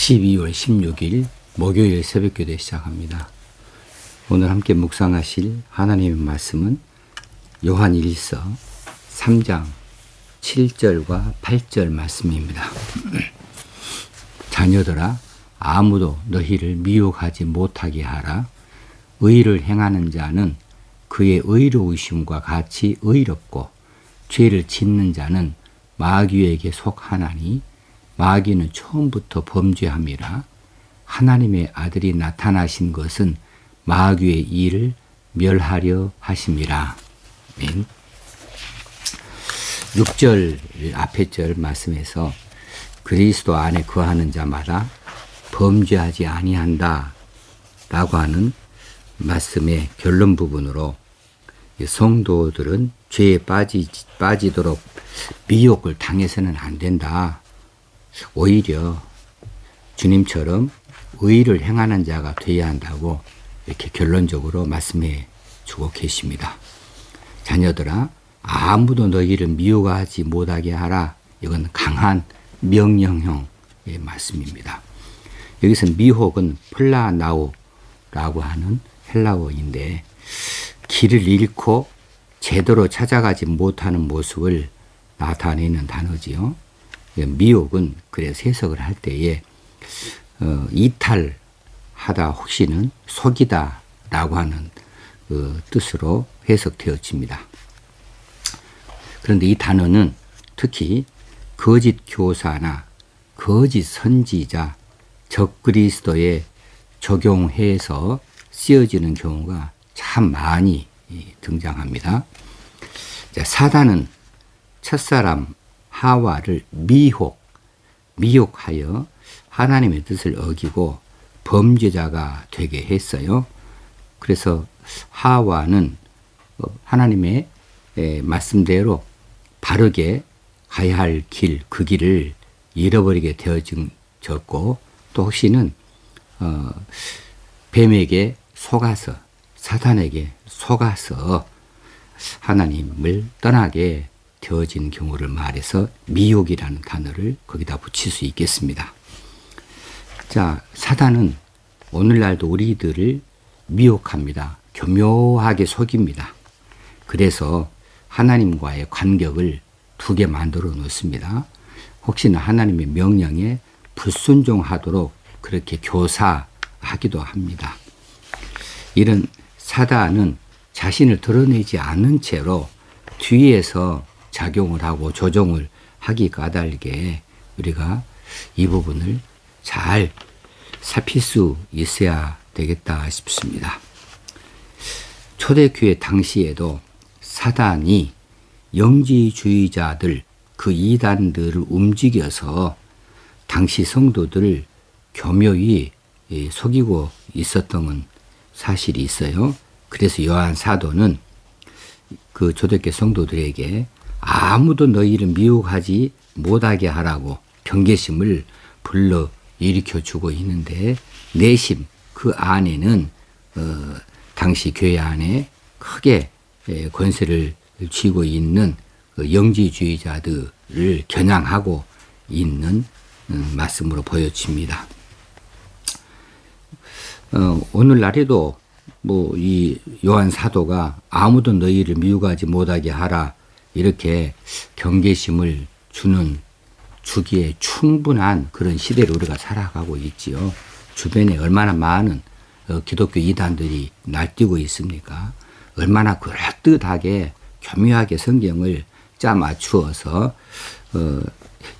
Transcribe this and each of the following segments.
12월 16일 목요일 새벽기도 시작합니다. 오늘 함께 묵상하실 하나님의 말씀은 요한일서 3장 7절과 8절 말씀입니다. 자녀들아, 아무도 너희를 미혹하지 못하게 하라. 의를 행하는 자는 그의 의로우심과 같이 의롭고, 죄를 짓는 자는 마귀에게 속하나니 마귀는 처음부터 범죄함이라. 하나님의 아들이 나타나신 것은 마귀의 일을 멸하려 하심이라. 6절 앞에 절 말씀에서 그리스도 안에 거하는 자마다 범죄하지 아니한다 라고 하는 말씀의 결론 부분으로 성도들은 죄에 빠지도록 미혹을 당해서는 안 된다. 오히려 주님처럼 의를 행하는 자가 되어야 한다고 이렇게 결론적으로 말씀해 주고 계십니다. 자녀들아, 아무도 너희를 미혹하지 못하게 하라. 이건 강한 명령형의 말씀입니다. 여기서 미혹은 플라나오라고 하는 헬라어인데, 길을 잃고 제대로 찾아가지 못하는 모습을 나타내는 단어지요. 미혹은 그래서 해석을 할 때에 이탈하다 혹시는 속이다 라고 하는 뜻으로 해석되어집니다. 그런데 이 단어는 특히 거짓 교사나 거짓 선지자, 적그리스도에 적용해서 쓰여지는 경우가 참 많이 등장합니다. 사단은 첫사람 하와를 미혹하여 하나님의 뜻을 어기고 범죄자가 되게 했어요. 그래서 하와는 하나님의 말씀대로 바르게 가야 할 길, 그 길을 잃어버리게 되어졌고, 또 혹시는 뱀에게 속아서, 사탄에게 속아서 하나님을 떠나게 되어진 경우를 말해서 미혹이라는 단어를 거기다 붙일 수 있겠습니다. 자, 사단은 오늘날도 우리들을 미혹합니다. 교묘하게 속입니다. 그래서 하나님과의 간격을 두게 만들어 놓습니다. 혹시나 하나님의 명령에 불순종하도록 그렇게 교사하기도 합니다. 이런 사단은 자신을 드러내지 않는 채로 뒤에서 작용을 하고 조종을 하기 까닭에 우리가 이 부분을 잘 살필 수 있어야 되겠다 싶습니다. 초대교회 당시에도 사단이 영지주의자들, 그 이단들을 움직여서 당시 성도들을 교묘히 속이고 있었던 사실이 있어요. 그래서 요한 사도는 그 초대교회 성도들에게 아무도 너희를 미혹하지 못하게 하라고 경계심을 불러 일으켜주고 있는데, 내심 그 안에는 당시 교회 안에 크게 권세를 쥐고 있는 영지주의자들을 겨냥하고 있는 말씀으로 보여집니다. 오늘날에도 이 요한 사도가 아무도 너희를 미혹하지 못하게 하라 이렇게 경계심을 주기에 충분한 그런 시대를 우리가 살아가고 있지요. 주변에 얼마나 많은 기독교 이단들이 날뛰고 있습니까? 얼마나 그럴듯하게 교묘하게 성경을 짜 맞추어서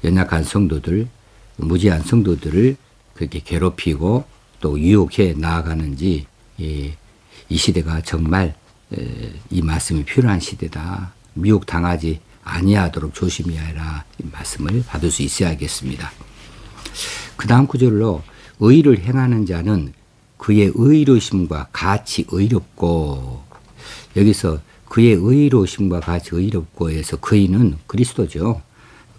연약한 성도들, 무지한 성도들을 그렇게 괴롭히고 또 유혹해 나아가는지, 이 시대가 정말 이 말씀이 필요한 시대다. 미혹당하지 아니하도록 조심해야 하라. 이 말씀을 받을 수 있어야겠습니다. 그 다음 구절로 의를 행하는 자는 그의 의로심과 같이 의롭고, 여기서 그의 의로심과 같이 의롭고에서 그이는 그리스도죠.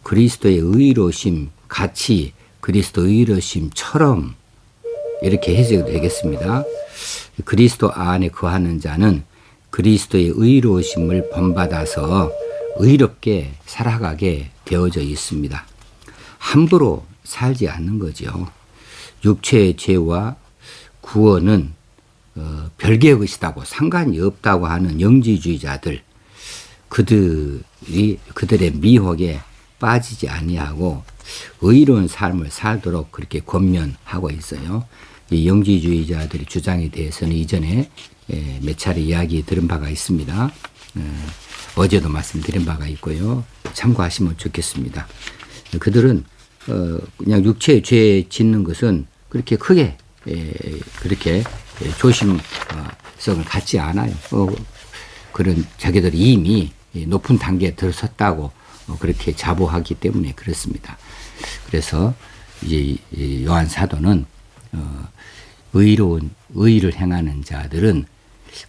그리스도의 의로심 같이 그리스도 의로심처럼 이렇게 해석이 되겠습니다. 그리스도 안에 거하는 자는 그리스도의 의로우심을 본받아서 의롭게 살아가게 되어져 있습니다. 함부로 살지 않는 거죠. 육체의 죄와 구원은 별개의 것이다고 상관이 없다고 하는 영지주의자들, 그들의 미혹에 빠지지 아니하고 의로운 삶을 살도록 그렇게 권면하고 있어요. 이 영지주의자들의 주장에 대해서는 이전에 몇 차례 이야기 들은 바가 있습니다. 어제도 말씀드린 바가 있고요. 참고하시면 좋겠습니다. 그들은 그냥 육체의 죄 짓는 것은 그렇게 크게 그렇게 조심성을 갖지 않아요. 그런 자기들이 이미 높은 단계에 들어섰다고 그렇게 자부하기 때문에 그렇습니다. 그래서 이제 요한 사도는 의를 행하는 자들은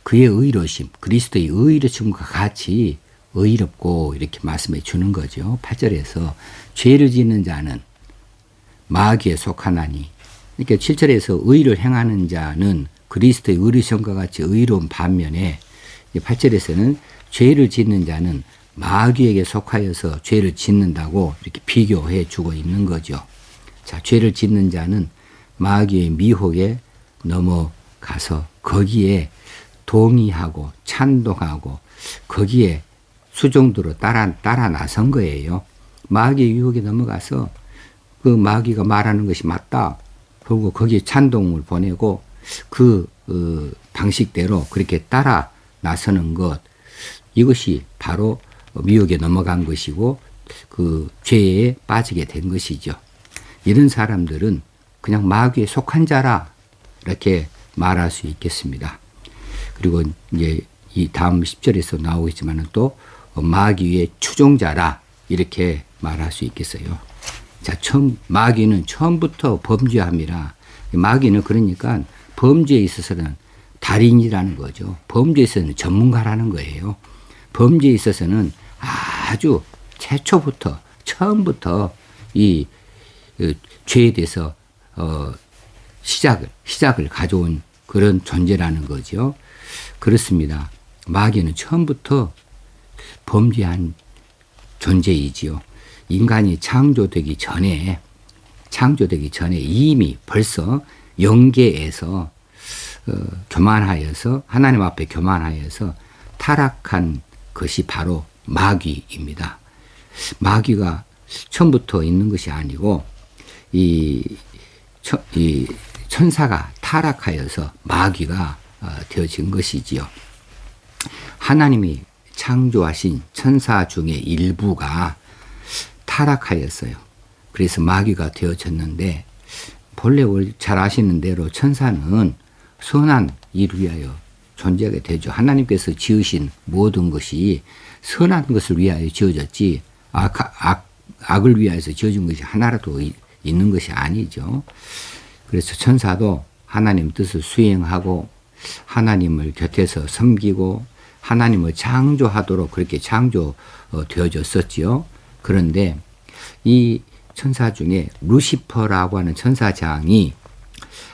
그의 의로심, 그리스도의 의로심과 같이 의롭고 이렇게 말씀해 주는 거죠. 8절에서 죄를 짓는 자는 마귀에 속하나니, 그러니까 7절에서 의를 행하는 자는 그리스도의 의로심과 같이 의로운 반면에 8절에서는 죄를 짓는 자는 마귀에게 속하여서 죄를 짓는다고 이렇게 비교해 주고 있는 거죠. 자, 죄를 짓는 자는 마귀의 미혹에 넘어가서 거기에 동의하고 찬동하고 거기에 수종도로 따라 나선 거예요. 마귀의 유혹에 넘어가서 그 마귀가 말하는 것이 맞다. 그리고 거기에 찬동을 보내고 그 방식대로 그렇게 따라 나서는 것, 이것이 바로 미혹에 넘어간 것이고 그 죄에 빠지게 된 것이죠. 이런 사람들은 그냥 마귀에 속한 자라 이렇게 말할 수 있겠습니다. 그리고 이제 이 다음 10절에서 나오겠지만 또 마귀의 추종자라 이렇게 말할 수 있겠어요. 자, 마귀는 처음부터 범죄함이라. 마귀는 그러니까 범죄에 있어서는 달인이라는 거죠. 범죄에 있어서는 전문가라는 거예요. 범죄에 있어서는 아주 처음부터 이 죄에 대해서 시작을 가져온 그런 존재라는 거죠. 그렇습니다. 마귀는 처음부터 범죄한 존재이지요. 인간이 창조되기 전에 이미 벌써 영계에서 교만하여서 하나님 앞에 교만하여서 타락한 것이 바로 마귀입니다. 마귀가 처음부터 있는 것이 아니고 이 천사가 타락하여서 마귀가 되어진 것이지요. 하나님이 창조하신 천사 중에 일부가 타락하였어요. 그래서 마귀가 되어졌는데 본래 잘 아시는 대로 천사는 선한 일을 위하여 존재하게 되죠. 하나님께서 지으신 모든 것이 선한 것을 위하여 지어졌지 악을 위하여서 지어진 것이 하나라도 있는 것이 아니죠. 그래서 천사도 하나님 뜻을 수행하고 하나님을 곁에서 섬기고 하나님을 창조하도록 그렇게 창조되어졌었지요. 그런데 이 천사 중에 루시퍼라고 하는 천사장이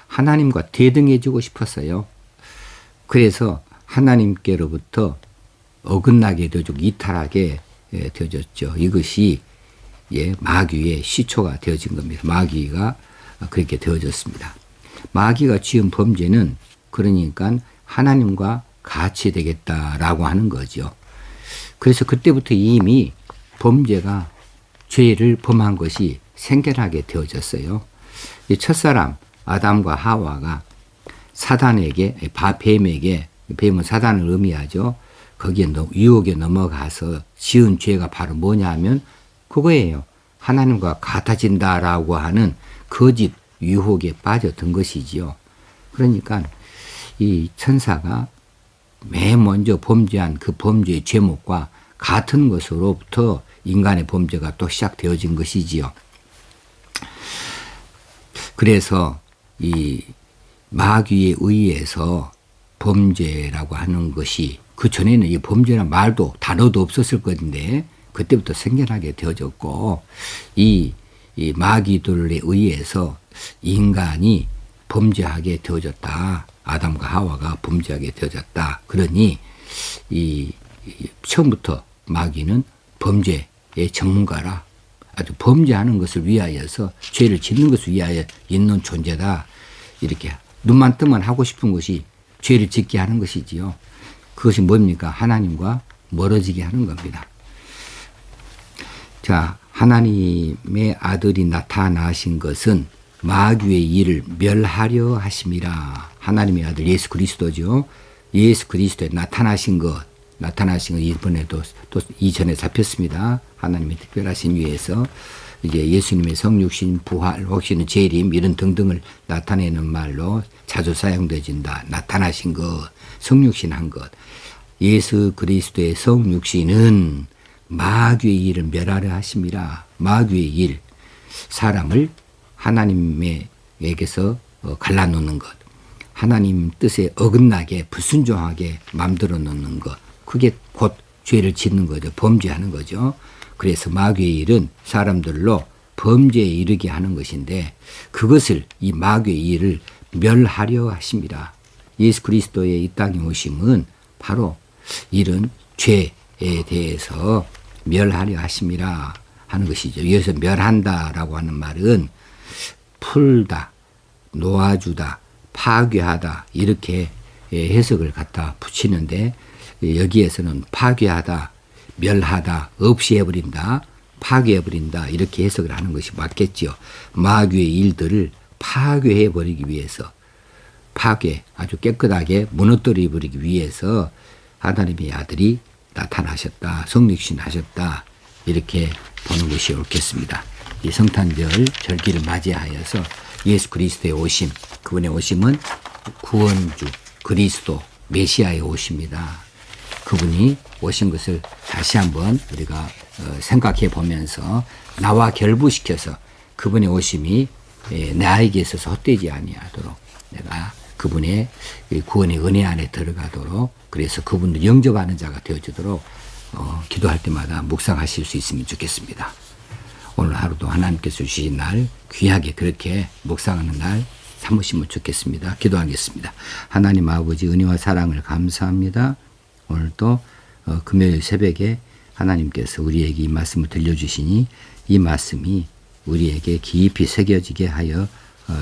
하나님과 대등해지고 싶었어요. 그래서 하나님께로부터 어긋나게 되어지고 이탈하게 되어졌죠. 이것이 마귀의 시초가 되어진 겁니다. 마귀가 그렇게 되어졌습니다. 마귀가 지은 범죄는 그러니까 하나님과 같이 되겠다라고 하는 거죠. 그래서 그때부터 이미 범죄가 죄를 범한 것이 생겨나게 되어졌어요. 이 첫사람 아담과 하와가 사단에게, 뱀은 사단을 의미하죠. 거기에 유혹에 넘어가서 지은 죄가 바로 뭐냐면 그거예요. 하나님과 같아진다라고 하는 거짓 유혹에 빠져든 것이지요. 그러니까 이 천사가 맨 먼저 범죄한 그 범죄의 제목과 같은 것으로부터 인간의 범죄가 또 시작되어진 것이지요. 그래서 이 마귀에 의해서 범죄라고 하는 것이 그 전에는 이 범죄란 말도 단어도 없었을 건데 그때부터 생겨나게 되어졌고 이 마귀들에 의해서 인간이 범죄하게 되어졌다. 아담과 하와가 범죄하게 되어졌다. 그러니 처음부터 마귀는 범죄의 전문가라. 아주 범죄하는 것을 위하여서 죄를 짓는 것을 위하여 있는 존재다. 이렇게 눈만 뜨면 하고 싶은 것이 죄를 짓게 하는 것이지요. 그것이 뭡니까? 하나님과 멀어지게 하는 겁니다. 자, 하나님의 아들이 나타나신 것은 마귀의 일을 멸하려 하심이라. 하나님의 아들 예수 그리스도죠. 예수 그리스도에 나타나신 것 이번에도 또 이전에 잡혔습니다. 하나님의 특별하신 위에서 이제 예수님의 성육신, 부활, 혹시는 재림 이런 등등을 나타내는 말로 자주 사용되진다. 나타나신 것, 성육신한 것. 예수 그리스도의 성육신은 마귀의 일을 멸하려 하심이라. 마귀의 일, 사람을 하나님에게서 갈라놓는 것, 하나님 뜻에 어긋나게 불순종하게 맘들어 놓는 것, 그게 곧 죄를 짓는 거죠. 범죄하는 거죠. 그래서 마귀의 일은 사람들로 범죄에 이르게 하는 것인데 그것을 이 마귀의 일을 멸하려 하심이라. 예수 그리스도의 이 땅에 오심은 바로 이런 죄에 대해서 멸하려 하심이라 하는 것이죠. 여기서 멸한다라고 하는 말은 풀다, 놓아주다, 파괴하다 이렇게 해석을 갖다 붙이는데 여기에서는 파괴하다, 멸하다, 없이 해버린다, 파괴해버린다 이렇게 해석을 하는 것이 맞겠죠. 마귀의 일들을 파괴해버리기 위해서 파괴, 아주 깨끗하게 무너뜨려버리기 위해서 하나님의 아들이 나타나셨다, 성육신하셨다 이렇게 보는 것이 옳겠습니다. 이 성탄절 절기를 맞이하여서 예수 그리스도의 오심, 그분의 오심은 구원주, 그리스도, 메시아의 오심이다. 그분이 오신 것을 다시 한번 우리가 생각해 보면서 나와 결부시켜서 그분의 오심이 나에게 있어서 헛되지 아니하도록 내가 그분의 구원의 은혜 안에 들어가도록 그래서 그분을 영접하는 자가 되어주도록 기도할 때마다 묵상하실 수 있으면 좋겠습니다. 오늘 하루도 하나님께서 주신 날 귀하게 그렇게 묵상하는 날 삼으시면 좋겠습니다. 기도하겠습니다. 하나님 아버지 은혜와 사랑을 감사합니다. 오늘도 금요일 새벽에 하나님께서 우리에게 이 말씀을 들려주시니 이 말씀이 우리에게 깊이 새겨지게 하여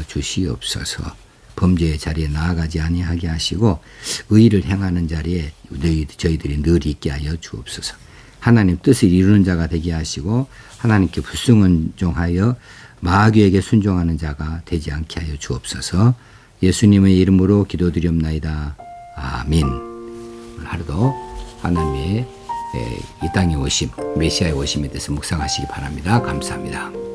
주시옵소서. 범죄의 자리에 나아가지 아니하게 하시고 의를 행하는 자리에 저희들이 늘 있게 하여 주옵소서. 하나님 뜻을 이루는 자가 되게 하시고 하나님께 불순종하여 마귀에게 순종하는 자가 되지 않게 하여 주옵소서. 예수님의 이름으로 기도드리옵나이다. 아멘. 오늘 하루도 하나님의 이 땅에 오심, 메시아의 오심에 대해서 묵상하시기 바랍니다. 감사합니다.